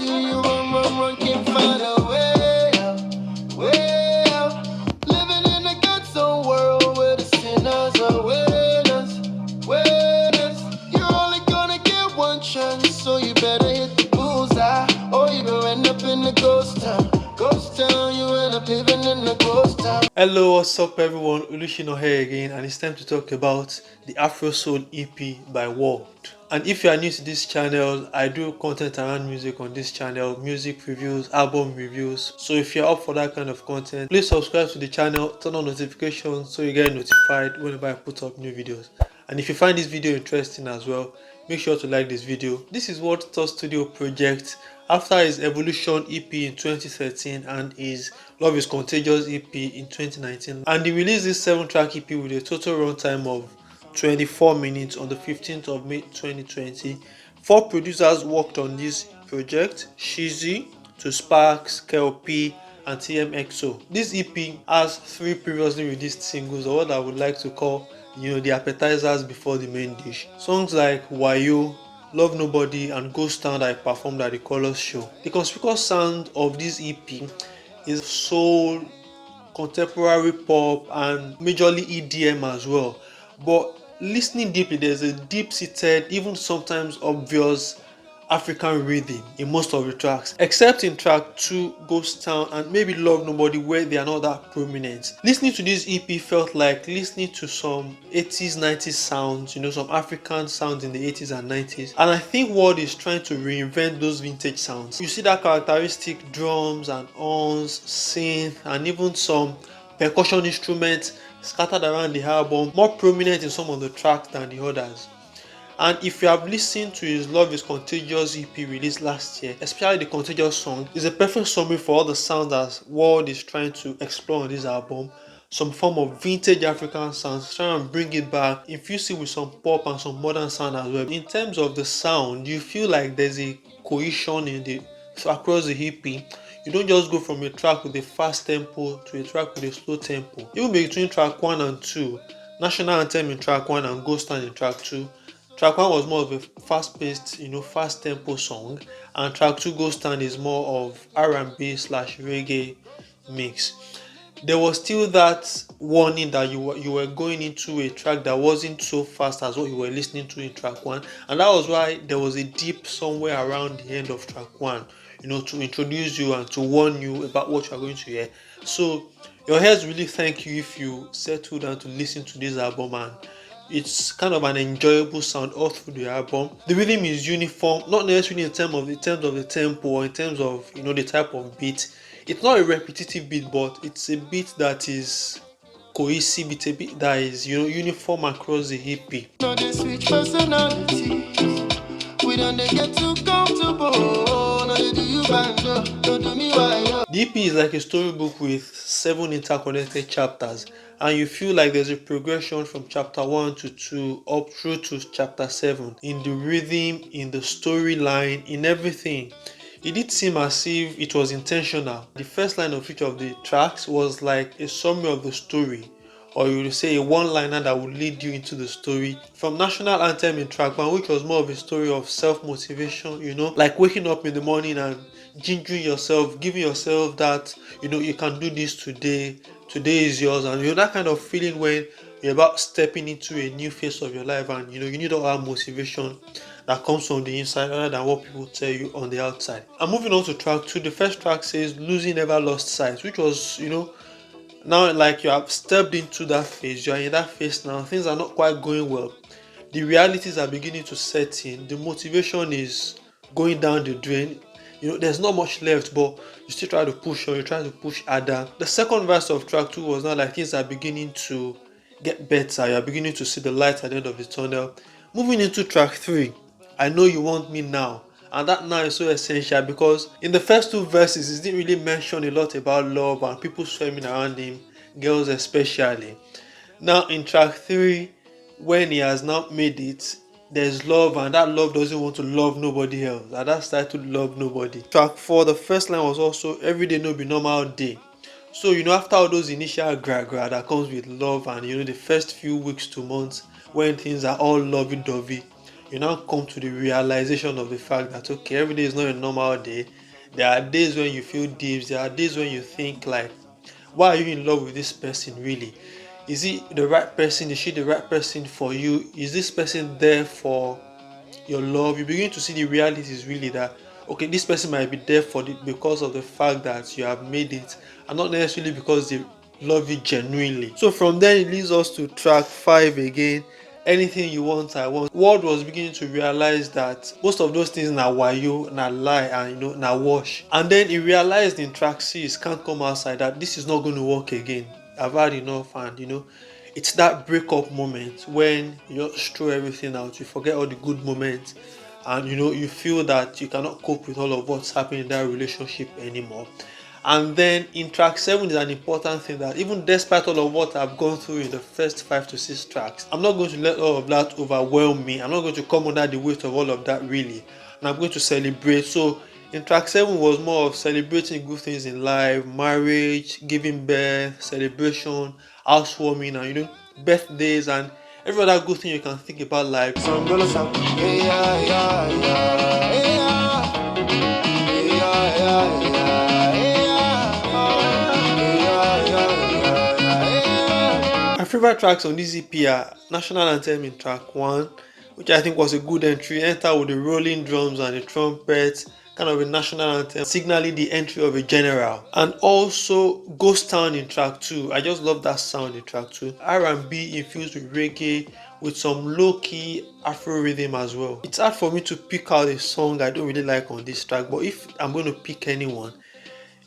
till you run, can't find a way out, way out. Living in a ghetto world where the sinners are winners, winners. You're only gonna get one chance, so you better hit the bullseye, or you gonna end up in the ghost town. Ghost town, you end up living in the ghost town. Hello, what's up everyone? Olusina here again, and it's time to talk about the Afrosoul EP by Wurld. And if you are new to this channel, I do content around music on this channel, music reviews, album reviews. So if you're up for that kind of content, please subscribe to the channel, turn on notifications so you get notified whenever I put up new videos. And if you find this video interesting as well, make sure to like this video. This is Wurld Thought Studio project after his Evolution EP in 2013 and his Love is Contagious EP in 2019. And he released this 7-track EP with a total runtime of 24 minutes on the 15th of May 2020. 4 producers worked on this project: Shizzy, To Sparks, KLP, and TMXO. This EP has 3 previously released singles, or what I would like to call, the appetizers before the main dish. Songs like WAYO, Love Nobody, and Ghost Town that I performed at the Colors show. The conspicuous sound of this EP is soul, contemporary pop, and majorly EDM as well. But listening deeply, there's a deep-seated, even sometimes obvious African rhythm in most of the tracks, except in track 2, Ghost Town, and maybe Love Nobody, where they are not that prominent. Listening to this EP felt like listening to some 80s, 90s sounds, some African sounds in the 80s and 90s. And I think Wurld is trying to reinvent those vintage sounds. You see that characteristic drums and horns, synth, and even some percussion instruments scattered around the album, more prominent in some of the tracks than the others. And if you have listened to his Love is Contagious EP released last year, especially the Contagious song, is a perfect summary for all the sounds that Wurld is trying to explore on this album. Some form of vintage African sounds, trying to bring it back, infuse it with some pop and some modern sound as well. In terms of the sound, you feel like there's a cohesion across the EP. You don't just go from a track with a fast tempo to a track with a slow tempo. Even between track 1 and 2, National Anthem in track 1 and Ghost Town in track 2. Track 1 was more of a fast-paced, fast tempo song, and track 2, Ghost Town, is more of R&B/reggae mix. There was still that warning that you were going into a track that wasn't so fast as what you were listening to in track 1, and that was why there was a dip somewhere around the end of track 1, to introduce you and to warn you about what you are going to hear. So your ears really thank you if you settle down to listen to this album, and it's kind of an enjoyable sound all through the album. The rhythm is uniform, not necessarily in terms of the tempo or in terms of the type of beat. It's not a repetitive beat, but it's a beat that is cohesive. It's a beat that is uniform across the EP. No, they switch personalities. We don't get too comfortable. No, they do you bad, don't do me why. The EP is like a storybook with 7 interconnected chapters, and you feel like there's a progression from chapter 1 to 2 up through to chapter 7 in the rhythm, in the storyline, in everything. It did seem as if it was intentional. The first line of each of the tracks was like a summary of the story, or you would say a one-liner that would lead you into the story. From National Anthem in track 1, which was more of a story of self-motivation, like waking up in the morning and gingering yourself, giving yourself that, you can do this today is yours, and that kind of feeling when you're about stepping into a new phase of your life, and you need all that motivation that comes from the inside rather than what people tell you on the outside. And moving on to track 2, the first track says Losing Never Lost Sight, which was, now like you have stepped into that phase, you are in that phase now, things are not quite going well. The realities are beginning to set in, the motivation is going down the drain. There's not much left, but you still try to push on, you try to push harder. The second verse of track 2 was now like things are beginning to get better, you're beginning to see the light at the end of the tunnel. Moving into track 3, I Know You Want Me Now. And that now is so essential because in the first 2 verses, it didn't really mention a lot about love and people swimming around him, girls especially. Now in track 3, when he has now made it, there's love, and that love doesn't want to love nobody else, and that's titled Love Nobody. Track 4, the first line was also Every Day No Be Normal Day. So after all those initial gra that comes with love, and the first few weeks to months when things are all lovey-dovey, you now come to the realization of the fact that okay, every day is not a normal day. There are days when you feel deep, there are days when you think like, why are you in love with this person really? Is he the right person? Is she the right person for you? Is this person there for your love? You begin to see the realities really that okay, this person might be there for because of the fact that you have made it, and not necessarily because they love you genuinely. So from there it leads us to track 5 again. Anything you want, I want. Wurld was beginning to realize that most of those things na wayo, na lie, and na wash. And then he realized in track 6, can't come outside, that this is not going to work again. I've had enough, and it's that breakup moment when you just throw everything out, you forget all the good moments, and you feel that you cannot cope with all of what's happening in that relationship anymore. And then in track 7 is an important thing, that even despite all of what I've gone through in the first 5 to 6 tracks, I'm not going to let all of that overwhelm me. I'm not going to come under the weight of all of that really, and I'm going to celebrate. So in track 7 was more of celebrating good things in life, marriage, giving birth, celebration, housewarming, and birthdays, and every other good thing you can think about life. My favorite tracks on this EP are National Anthem in track 1, which I think was a good entry. Enter with the rolling drums and the trumpets, kind of a national anthem, signaling the entry of a general. And also Ghost Town in track 2. I just love that sound in track 2. R&B infused with reggae with some low-key Afro rhythm as well. It's hard for me to pick out a song I don't really like on this track, but if I'm going to pick anyone,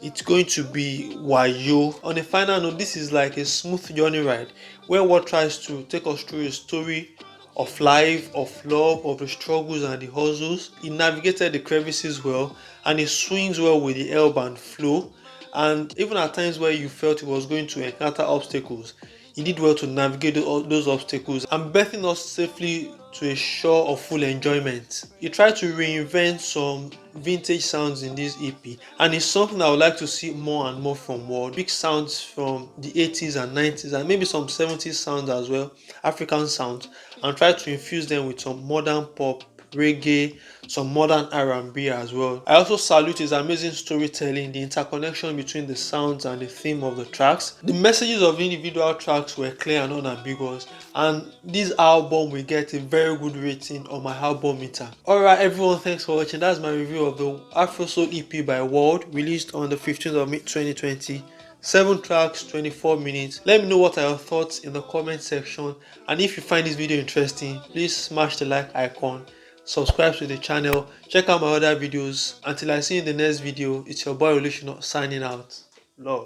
it's going to be WAYO. On a final note, this is like a smooth journey ride where Wurld tries to take us through a story of life, of love, of the struggles and the hustles. He navigated the crevices well, and he swings well with the ebb and flow. And even at times where you felt he was going to encounter obstacles, he did well to navigate those obstacles and birthing us safely to a shore of full enjoyment. He tried to reinvent some vintage sounds in this EP, and it's something I would like to see more and more from Wurld. Big sounds from the 80s and 90s and maybe some 70s sounds as well, African sounds, and try to infuse them with some modern pop, reggae, some modern R&B as well. I also salute his amazing storytelling, the interconnection between the sounds and the theme of the tracks. The messages of the individual tracks were clear and unambiguous, and this album will get a very good rating on my album meter. Alright everyone, thanks for watching. That's my review of the Afrosoul EP by Wurld, released on the 15th of May 2020. 7 tracks, 24 minutes. Let me know what are your thoughts in the comment section, and if you find this video interesting, please smash the like icon, subscribe to the channel, check out my other videos. Until I see you in the next video, it's your boy Olusina signing out. Love.